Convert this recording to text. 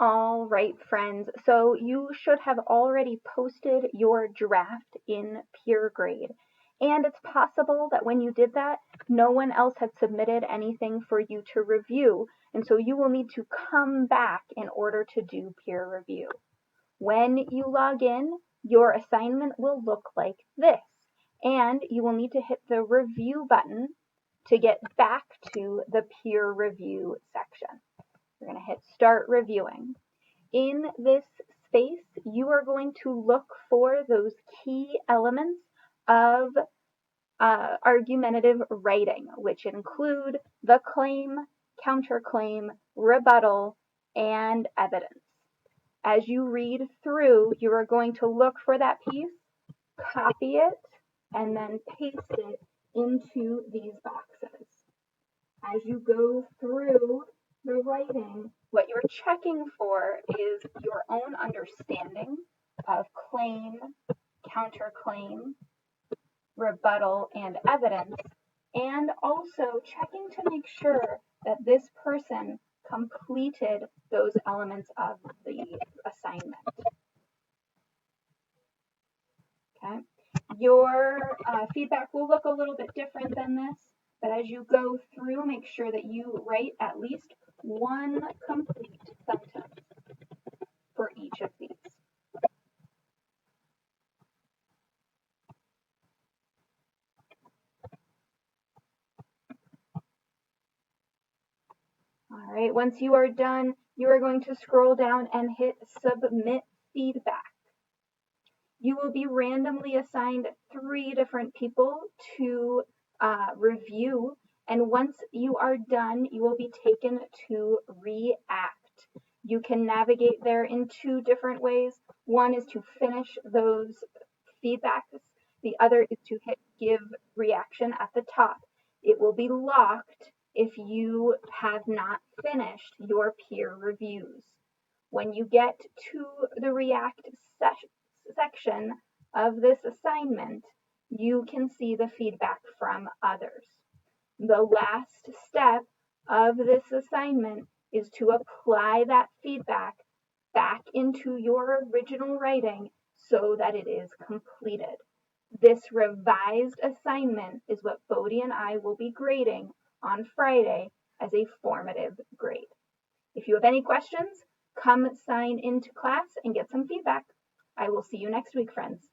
All right, friends. So you should have already posted your draft in PeerGrade. And it's possible that when you did that, no one else had submitted anything for you to review. And so you will need to come back in order to do peer review. When you log in, your assignment will look like this. And you will need to hit the review button to get back to the peer review section. We're going to hit start reviewing. In this space, you are going to look for those key elements of argumentative writing, which include the claim, counterclaim, rebuttal, and evidence. As you read through, you are going to look for that piece, copy it, and then paste it into these boxes. As you go through the writing, what you're checking for is your own understanding of claim, counterclaim, rebuttal, and evidence, and also checking to make sure that this person completed those elements of the assignment. Okay. Your feedback will look a little bit different than this, but as you go through, make sure that you write at least one complete sentence for each of these. All right, once you are done, you are going to scroll down and hit Submit Feedback. You will be randomly assigned 3 different people to review, and once you are done, you will be taken to React. You can navigate there in 2 different ways. One is to finish those feedbacks. The other is to hit Give Reaction at the top. It will be locked if you have not finished your peer reviews. When you get to the React section of this assignment, you can see the feedback from others. The last step of this assignment is to apply that feedback back into your original writing so that it is completed. This revised assignment is what Bodhi and I will be grading on Friday as a formative grade. If you have any questions, come sign into class and get some feedback. I will see you next week, friends.